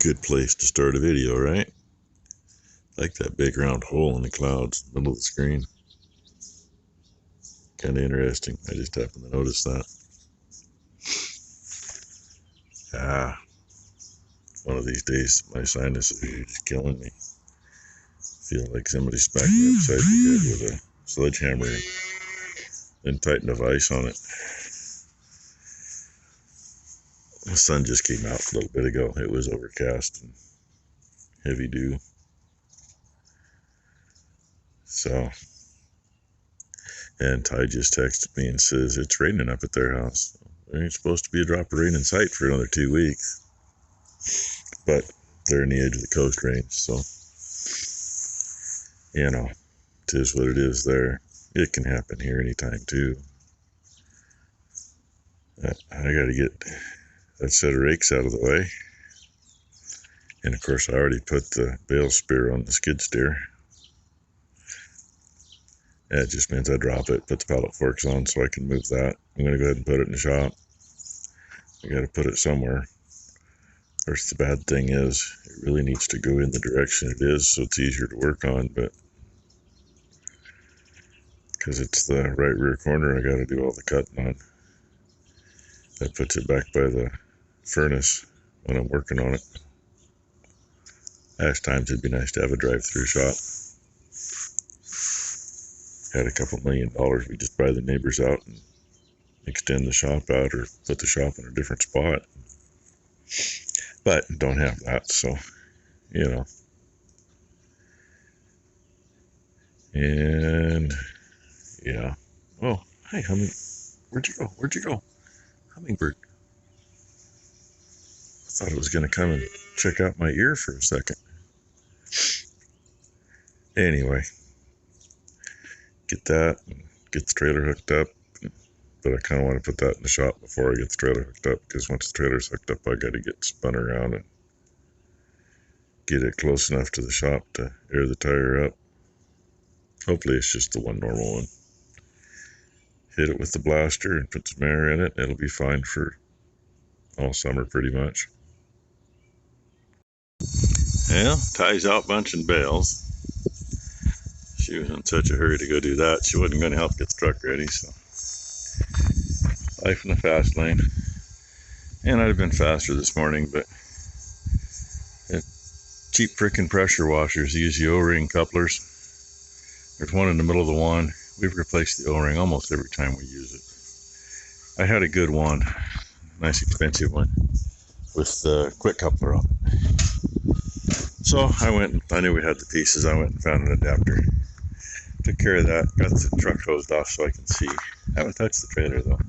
Good place to start a video, right? Like that big round hole in the clouds, middle of the screen. Kind of interesting. I just happened to notice that. One of these days, my sinuses are just killing me. Feel like somebody smacked me upside the head with a sledgehammer and tightened a vise on it. The sun just came out a little bit ago. It was overcast and heavy dew. So, and Ty just texted me and says it's raining up at their house. There ain't supposed to be a drop of rain in sight for another 2 weeks. But they're in the edge of the coast range, so, you know, it is what it is there. It can happen here anytime, too. I gotta get that set of rakes out of the way. And, of course, I already put the bale spear on the skid steer. That just means I drop it, put the pallet forks on so I can move that. I'm going to go ahead and put it in the shop. I got to put it somewhere. Of course, the bad thing is it really needs to go in the direction it is so it's easier to work on, but because it's the right rear corner, I got to do all the cutting on. That puts it back by the furnace when I'm working on it. Last times it'd be nice to have a drive-through shop. Had a couple $1 million, we just buy the neighbors out and extend the shop out or put the shop in a different spot. But don't have that, so, you know. And, yeah. Oh, hi, where'd you go? Where'd you go? Hummingbird. I thought it was going to come and check out my ear for a second. Anyway. Get that, and get the trailer hooked up, but I kind of want to put that in the shop before I get the trailer hooked up, because once the trailer's hooked up, I got to get spun around and get it close enough to the shop to air the tire up. Hopefully it's just the one normal one. Hit it with the blaster and put some air in it, it'll be fine for all summer pretty much. Well, Ty's out bunching bales. She was in such a hurry to go do that, she wasn't going to help get the truck ready, so. Life in the fast lane. And I'd have been faster this morning, but cheap frickin' pressure washers, these O-ring couplers. There's one in the middle of the wand. We've replaced the O-ring almost every time we use it. I had a good wand, nice expensive one, with the quick coupler on it. So I knew we had the pieces, I went and found an adapter. Took care of that, got the truck hosed off so I can see. I haven't touched the trailer though.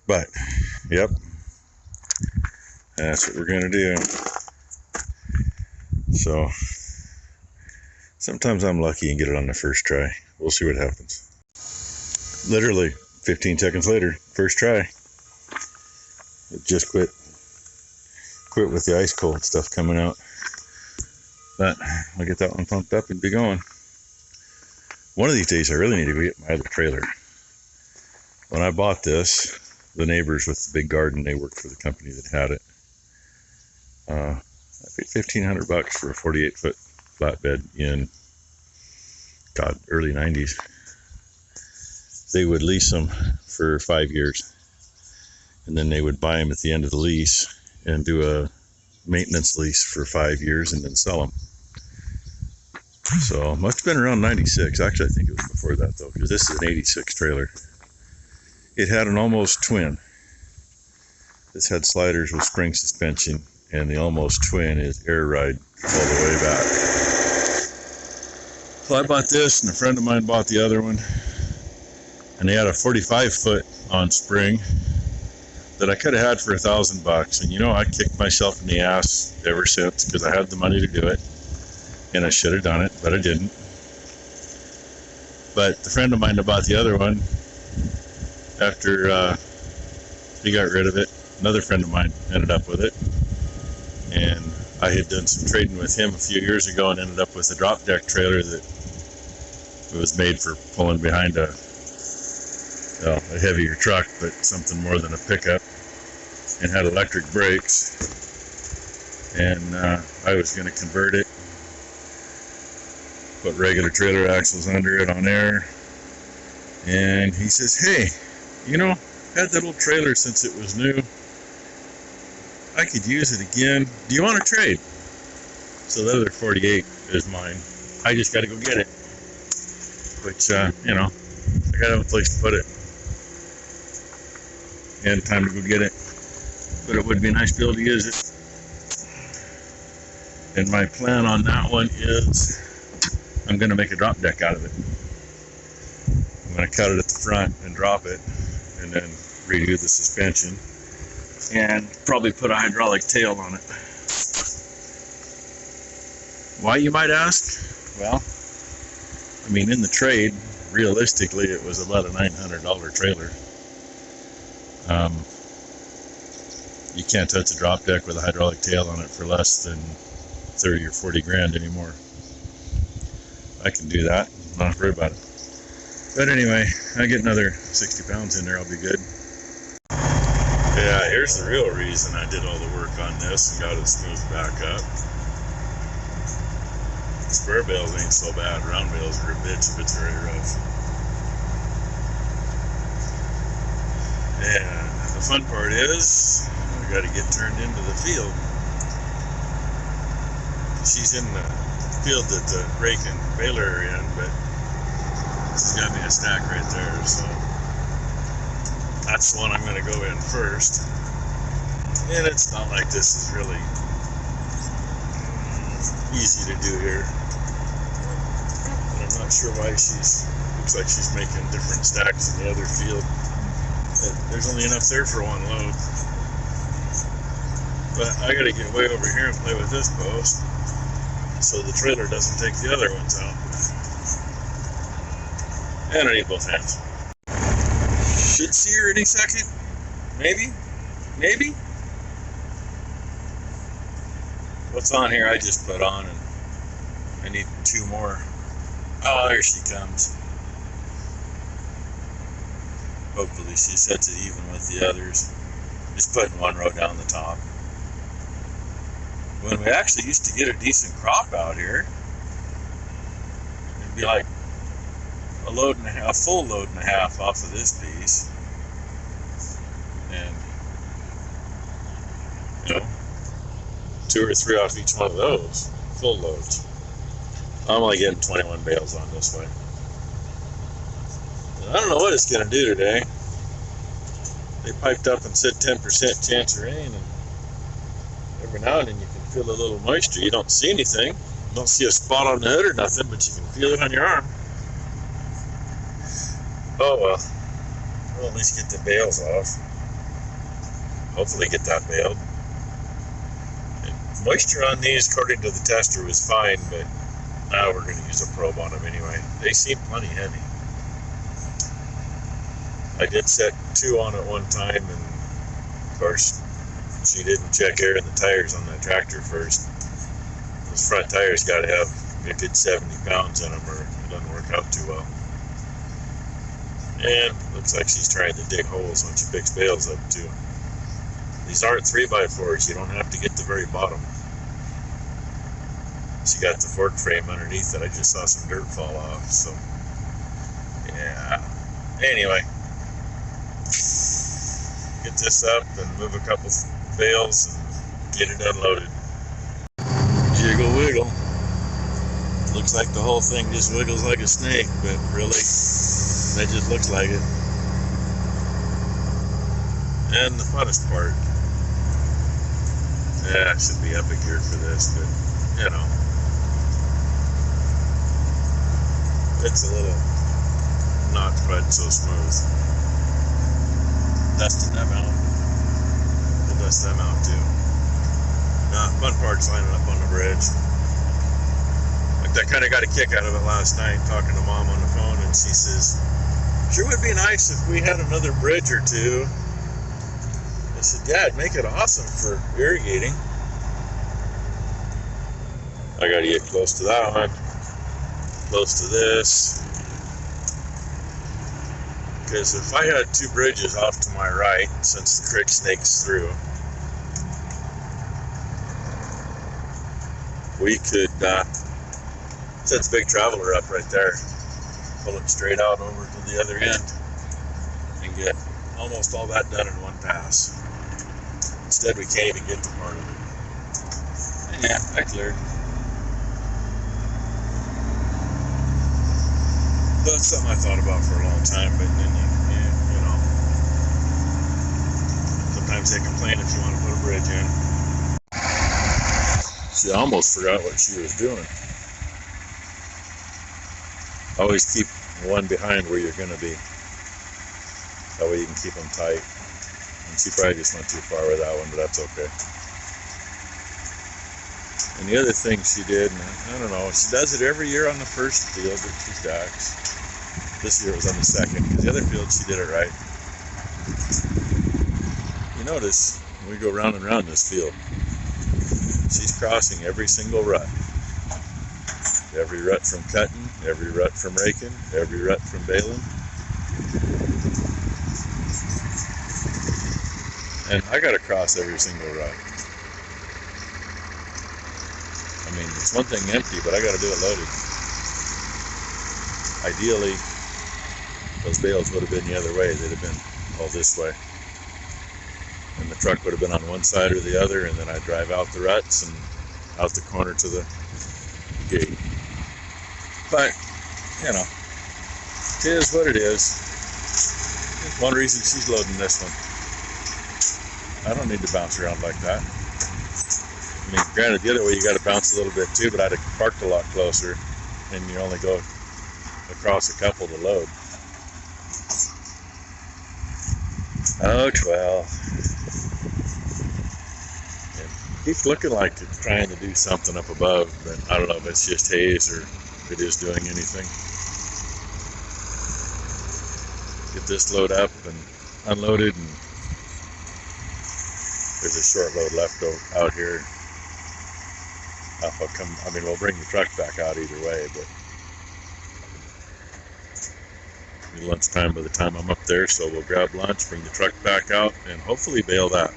But, yep, that's what we're going to do. So, sometimes I'm lucky and get it on the first try. We'll see what happens. Literally, 15 seconds later, first try. It just quit with the ice cold stuff coming out. But I'll get that one pumped up and be going. One of these days I really need to get my other trailer. When I bought this, the neighbors with the big garden, they worked for the company that had it. I paid $1,500 for a 48-foot flatbed in, early 90s. They would lease them for 5 years. And then they would buy them at the end of the lease and do a maintenance lease for 5 years and then sell them. So, must have been around 96. Actually, I think it was before that, though, because this is an 86 trailer. It had an almost twin. This had sliders with spring suspension, and the almost twin is air ride all the way back. So I bought this, and a friend of mine bought the other one. And they had a 45-foot on spring that I could have had for $1,000. And you know, I kicked myself in the ass ever since because I had the money to do it. And I should have done it, but I didn't. But the friend of mine that bought the other one, after he got rid of it, another friend of mine ended up with it. And I had done some trading with him a few years ago and ended up with a drop deck trailer that was made for pulling behind a heavier truck, but something more than a pickup, and had electric brakes. and I was going to convert it, put regular trailer axles under it on air. And he says, hey, you know, had that old trailer since it was new. I could use it again. Do you want to trade? So the other 48 is mine. I just got to go get it. Which, you know, I got to have a place to put it. And time to go get it. But it would be nice to be able to use it. And my plan on that one is I'm going to make a drop deck out of it. I'm going to cut it at the front and drop it, and then redo the suspension, and probably put a hydraulic tail on it. Why, you might ask? Well, I mean, in the trade, realistically, it was about a $900 trailer. You can't touch a drop deck with a hydraulic tail on it for less than 30 or 40 grand anymore. I can do that, not have to worry about it. But anyway, I get another 60 pounds in there, I'll be good. Yeah, here's the real reason I did all the work on this and got it smoothed back up. Square bales ain't so bad, round bales are a bitch if it's very rough. And the fun part is, I gotta get turned into the field. She's in the field that the rake and baler are in, but she's got me a stack right there, so that's the one I'm going to go in first. And it's not like this is really easy to do here. And I'm not sure why looks like she's making different stacks in the other field. But there's only enough there for one load. But I got to get way over here and play with this post so the trailer doesn't take the other ones out. And I need both hands. Should see her any second. Maybe. Maybe. What's on here I just put on, and I need 2 more. Oh, there she comes. Hopefully she sets it even with the others. Just putting 1 row down the top. When we actually used to get a decent crop out here, it'd be like a full load and a half off of this piece, and you know, 2 or 3 off each one of those full loads. I'm only getting 21 bales on this way. And I don't know what it's going to do today. They piped up and said 10% chance of rain, and every now and then you can feel a little moisture. You don't see anything, you don't see a spot on the hood or nothing, but you can feel it on your arm. Oh well, we'll at least get the bales off. Hopefully get that baled. And moisture on these, according to the tester, was fine, but now we're going to use a probe on them anyway. They seem plenty heavy. I did set 2 on at one time, and of course she didn't check air in the tires on that tractor first. Those front tires got to have a good 70 pounds in them, or it doesn't work out too well. And looks like she's trying to dig holes when she picks bales up too. These aren't 3x4s, you don't have to get the very bottom. She got the fork frame underneath it. I just saw some dirt fall off, so yeah. Anyway, get this up and move a couple bales and get it unloaded. Jiggle wiggle. Looks like the whole thing just wiggles like a snake, but really, that just looks like it. And the funnest part. Yeah, it should be epic here for this, but you know, it's a little not quite so smooth. Dusting them out. We'll dust them out too. Fun part's lining up on the bridge. I kind of got a kick out of it last night, talking to Mom on the phone, and she says, sure would be nice if we had another bridge or 2. I said, yeah, it'd make it awesome for irrigating. I got to get close to that one, close to this, because if I had 2 bridges off to my right, since the creek snakes through, we could set the big traveler up right there, pull it straight out over to the other end, and get almost all that done in one pass. Instead, we can't even get to part of it. Yeah, I cleared. That's something I thought about for a long time, but then you know, sometimes they complain if you want to put a bridge in. She almost forgot what she was doing. Always keep one behind where you're going to be. That way you can keep them tight. And she probably just went too far with that one, but that's okay. And the other thing she did, and I don't know, she does it every year on the first field that she stacks. This year it was on the second, because the other field she did it right. You notice, when we go round and round this field, she's crossing every single rut. Every rut from cutting, every rut from raking, every rut from baling. And I got to cross every single rut. I mean, it's one thing empty, but I got to do it loaded. Ideally, those bales would have been the other way. They'd have been all this way. And the truck would have been on one side or the other, and then I'd drive out the ruts and out the corner to the gate. But, you know, it is what it is. That's one reason she's loading this one. I don't need to bounce around like that. I mean, granted, the other way you got to bounce a little bit too, but I'd have parked a lot closer, and you only go across a couple to load. Oh, 12. It keeps looking like it's trying to do something up above, but I don't know if it's just haze or if it is doing anything. Get this load up and unloaded, and there's a short load left out here. We'll bring the truck back out either way, but it'll be lunchtime by the time I'm up there, so we'll grab lunch, bring the truck back out, and hopefully bale that.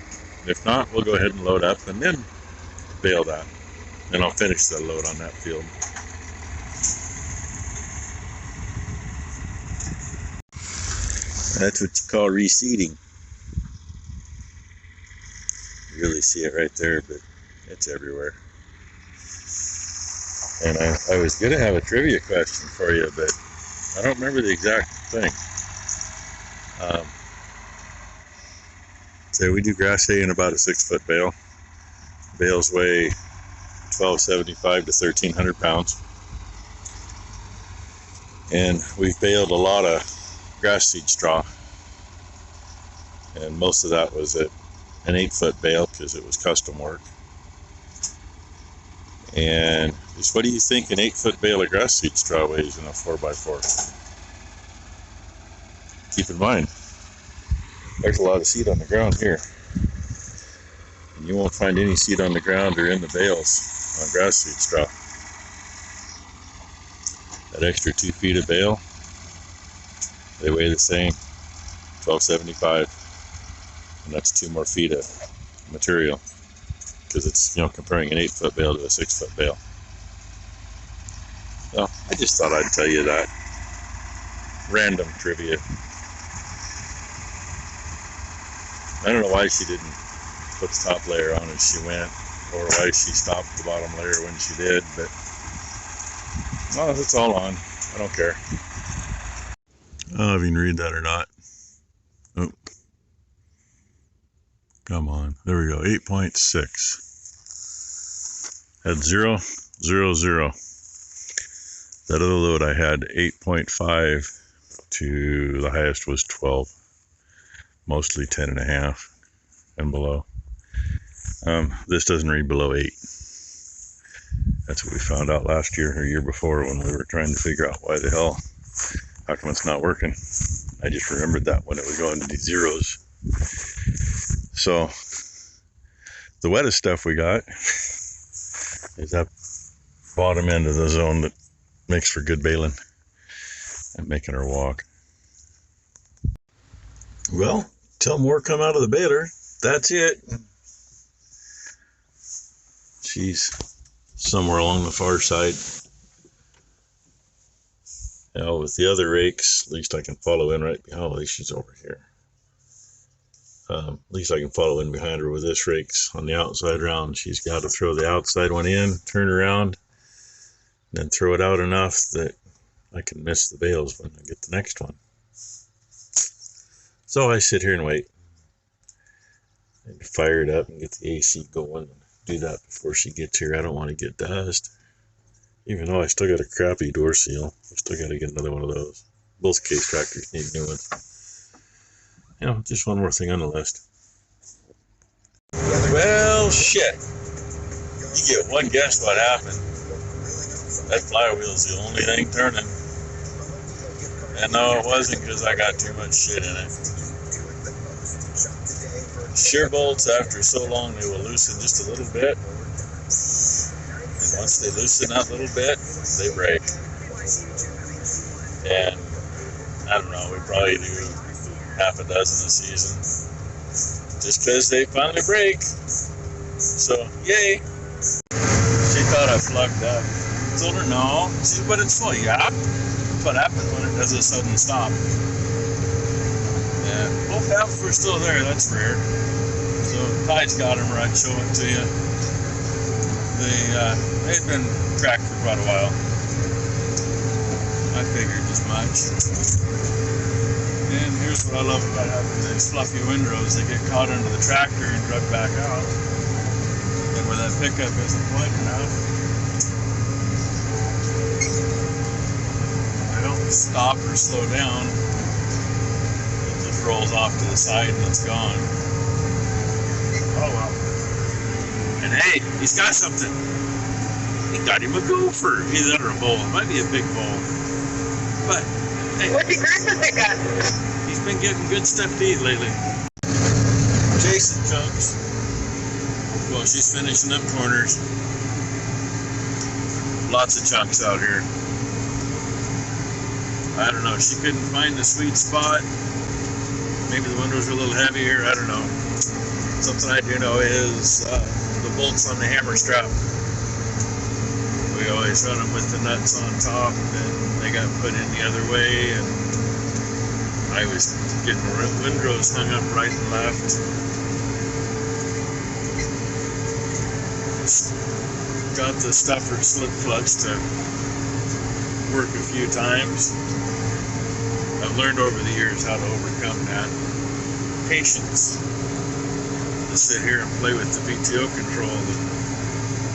If not, we'll go ahead and load up and then bale that. And I'll finish the load on that field. That's what you call reseeding. You really see it right there, but it's everywhere. And I was going to have a trivia question for you, but I don't remember the exact thing. So we do grass hay in about a 6-foot bale. Bales weigh 1,275 to 1,300 pounds. And we've baled a lot of grass seed straw. And most of that was at an 8-foot bale because it was custom work. And just what do you think an 8-foot bale of grass seed straw weighs in a 4x4? Keep in mind, there's a lot of seed on the ground here. And you won't find any seed on the ground or in the bales on grass seed straw. That extra 2 feet of bale, they weigh the same, 1,275. And that's 2 more feet of material. Because it's, comparing an 8-foot bale to a 6-foot bale. So, I just thought I'd tell you that. Random trivia. I don't know why she didn't put the top layer on as she went, or why she stopped the bottom layer when she did, but well, it's all on. I don't care. I don't know if you can read that or not. Oh. Come on. There we go. 8.6. Had 0, 0, 0. That other load I had 8.5 to the highest was 12. Mostly 10.5 and below. This doesn't read below 8. That's what we found out last year or year before when we were trying to figure out why the hell, how come it's not working. I just remembered that when it was going to these zeros. So, the wettest stuff we got is that bottom end of the zone that makes for good baling and making her walk. Well, till more come out of the baler, that's it. She's somewhere along the far side. Now with the other rakes, at least I can follow in right behind. Oh, she's over here. At least I can follow in behind her with this rake's on the outside round. She's got to throw the outside one in, turn around, then throw it out enough that I can miss the bales when I get the next one. So I sit here and wait. And fire it up and get the AC going and do that before she gets here. I don't want to get dust. Even though I still got a crappy door seal, I still got to get another one of those. Both case tractors need new ones. You know, just one more thing on the list. Well, shit. You get one guess what happened. That flywheel's the only thing turning. And no, it wasn't because I got too much shit in it. Shear bolts, after so long, they will loosen just a little bit. And once they loosen that little bit, they break. And I don't know, we probably do half a dozen a season. Just because they finally break. So, yay. She thought I plugged up. I told her no. She said, but it's full. Yeah. That's what happens when it does a sudden stop. Yeah. Both halves were still there. That's rare. So, Ty's got them right. Show it to you. They'd been cracked for quite a while. I figured as much. And here's what I love about having these fluffy windrows. They get caught under the tractor and drug back out. And where that pickup isn't wide enough, I don't stop or slow down. It just rolls off to the side and it's gone. Oh well. And hey, he's got something. He got him a gopher. Either that or a bull. It might be a big bull. But hey, what's he Christmas pickup? He's been getting good stuff to eat lately. Chasing chunks. Well, she's finishing up corners. Lots of chunks out here. I don't know. She couldn't find the sweet spot. Maybe the windows are a little heavier. I don't know. Something I do know is the bolts on the hammer strap. We always run them with the nuts on top, and they got put in the other way, and I was getting windrows hung up right and left. Got the stuffer slip clutch to work a few times. I've learned over the years how to overcome that. Patience. To sit here and play with the PTO control, to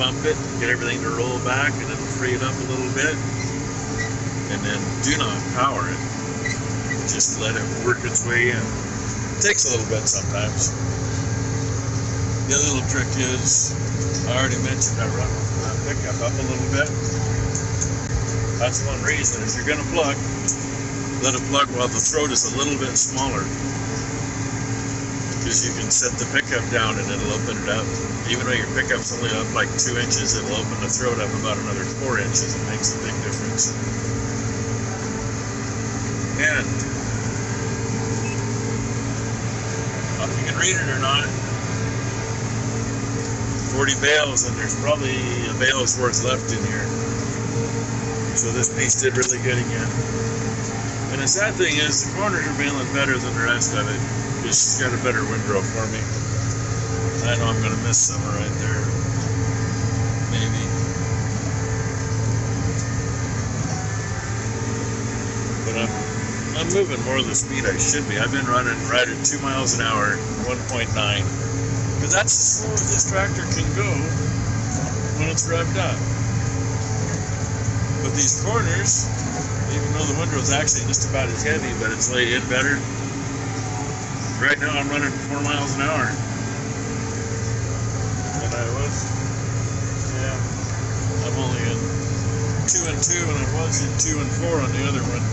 bump it, get everything to roll back, and then free it up a little bit, and then do not power it. Just let it work its way in. It takes a little bit sometimes. The other little trick is, I already mentioned I run the pickup up a little bit. That's one reason. If you're going to plug, let it plug while the throat is a little bit smaller. Because you can set the pickup down and it'll open it up. Even though your pickup's only up like 2 inches, it'll open the throat up about another 4 inches. It makes a big difference. And if you can read it or not, 40 bales, and there's probably a bale's worth left in here. So this piece did really good again. And the sad thing is, the corners are baling better than the rest of it. She's got a better windrow for me. I know I'm going to miss some right there. Maybe. But I'm moving more the speed I should be. I've been running right at 2 miles an hour, 1.9. Because that's as slow as this tractor can go when it's revved up. But these corners, even though the windrow is actually just about as heavy, but it's laid in better. Right now I'm running 4 miles an hour. And I was, yeah, I'm only in 2 and 2, and I was in 2 and 4 on the other one.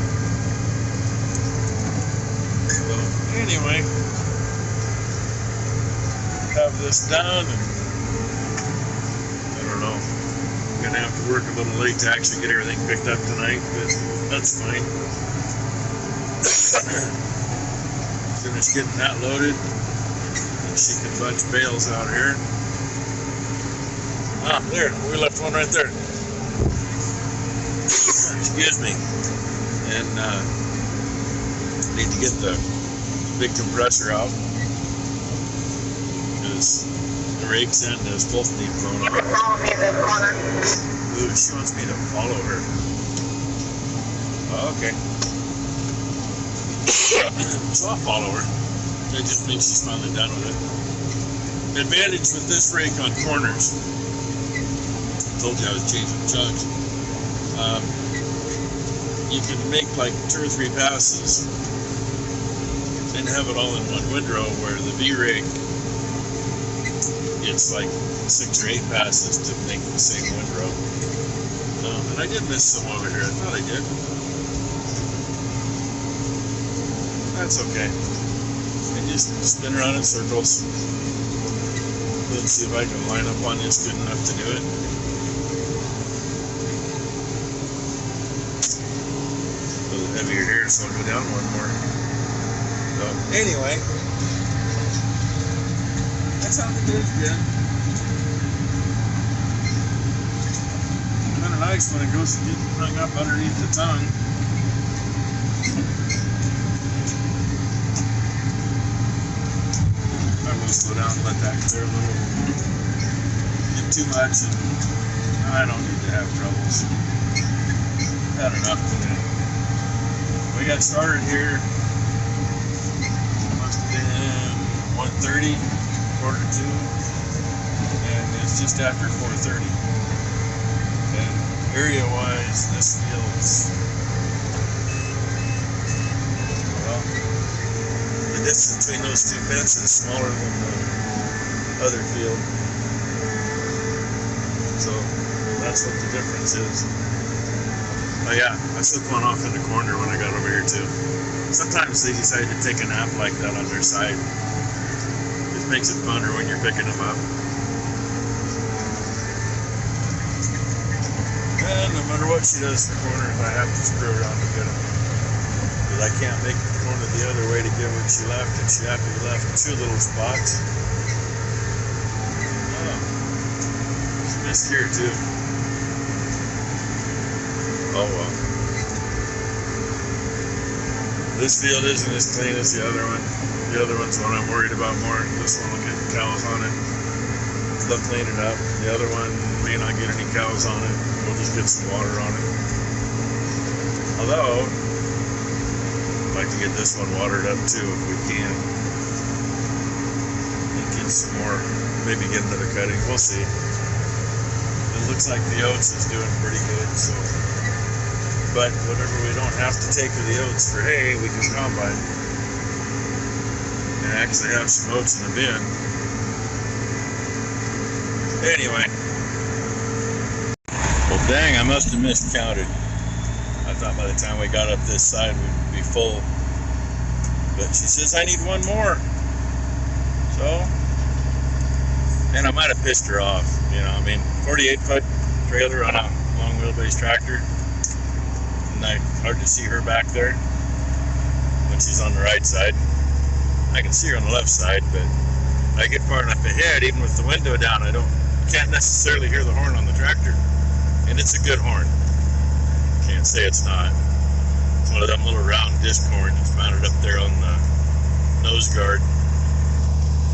So anyway, have this done, and I don't know, I'm gonna have to work a little late to actually get everything picked up tonight, but that's fine. Finish getting that loaded, and she can bunch bales out here. Ah, there, we left one right there. Excuse me. And need to get the big compressor out because the rake's end is supposed to be blown off. Follow me this corner. Ooh, she wants me to follow her. Oh, okay. So I'll follow her. That just means she's finally done with it. The advantage with this rake on corners, I told you I was changing chunks. You can make like 2 or 3 passes and have it all in one windrow, where the V-rake, it's like 6 or 8 passes to make the same windrow. And I did miss some over here. I thought I did. That's okay. I just spin around in circles. Let's see if I can line up on this good enough to do it. A little heavier here, so I'll go down one more. So, anyway, that's how the day's been. Kind of nice when it goes to get hung up underneath the tongue. I'm going to slow down and let that clear a little. Get too much and I don't need to have troubles. Had enough today. We got started here. Must have been 1:30, 1:45, and it's just after 4:30. And area-wise, this field's, well, the distance between those 2 fences is smaller than the other field. So that's what the difference is. Oh yeah, I took one off in the corner when I got over here too. Sometimes they decide to take a nap like that on their side. It makes it funner when you're picking them up. And no matter what she does for corners, I have to screw around to get them. Because I can't make the corner the other way to get what she left, and she actually left 2 little spots. Oh, she missed here too. Oh well. This field isn't as clean as the other one. The other one's one I'm worried about more. This one will get cows on it. They'll clean it up. The other one may not get any cows on it. We'll just get some water on it. Although, I'd like to get this one watered up too if we can. And get some more, maybe get another cutting. We'll see. It looks like the oats is doing pretty good, so. But whatever we don't have to take to the oats for hay, we can combine. And I actually have some oats in the bin. Anyway. Well, dang, I must have miscounted. I thought by the time we got up this side, we'd be full. But she says I need one more. So, and I might have pissed her off. You know, I mean, 48-foot trailer on a long wheelbase tractor. Hard to see her back there when she's on the right side. I can see her on the left side, but I get far enough ahead, even with the window down, can't necessarily hear the horn on the tractor. And it's a good horn. Can't say it's not. It's one of them little round disc horns that's mounted up there on the nose guard.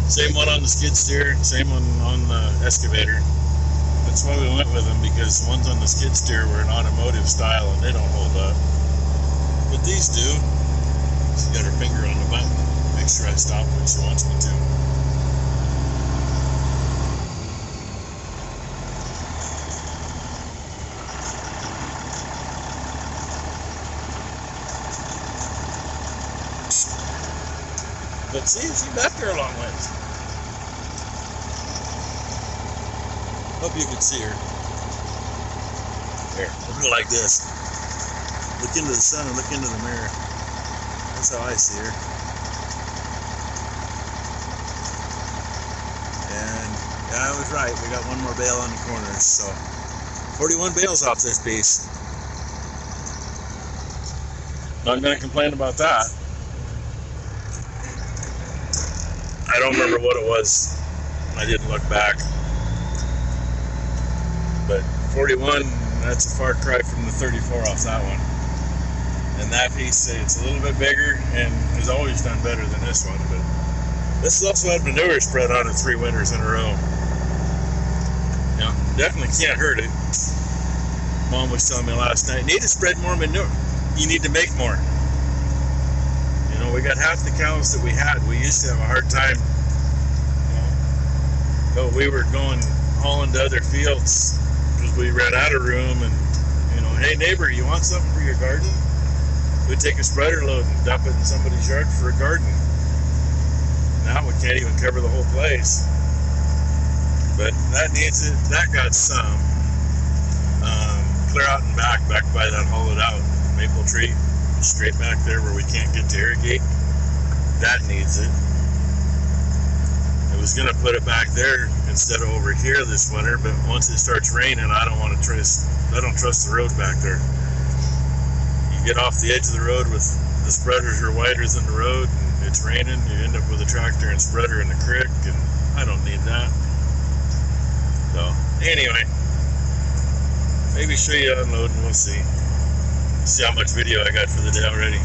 Same one on the skid steer, same one on the excavator. That's why we went with them, because the ones on the skid steer were an automotive style and they don't hold up. But these do. She's got her finger on the button. Make sure I stop when she wants me to. But see, she's back there a long ways. Hope you can see her. There, look at her like this. Look into the sun and look into the mirror. That's how I see her. And yeah, I was right. We got one more bale on the corners, so 41 bales off this piece. Not gonna complain about that. I don't remember what it was. I didn't look back. but 41, that's a far cry from the 34 off that one. And that piece, it's a little bit bigger and has always done better than this one, but this has also had manure spread on it 3 winters in a row. Definitely can't hurt it. Mom was telling me last night, need to spread more manure. You need to make more. We got half the cows that we had. We used to have a hard time, but we were going hauling to other fields because we ran out of room. And hey neighbor, you want something for your garden? We'd take a spreader load and dump it in somebody's yard for a garden. Now we can't even cover the whole place. But that needs it. That got some. Clear out and back by that hollowed out maple tree, straight back there where we can't get to irrigate. That needs it. I was gonna put it back there instead of over here this winter, but once it starts raining, I don't trust the road back there. You get off the edge of the road with the spreaders are wider than the road, and it's raining, you end up with a tractor and spreader in the creek, and I don't need that. So anyway, maybe show you unloading, we'll see. See how much video I got for the day already.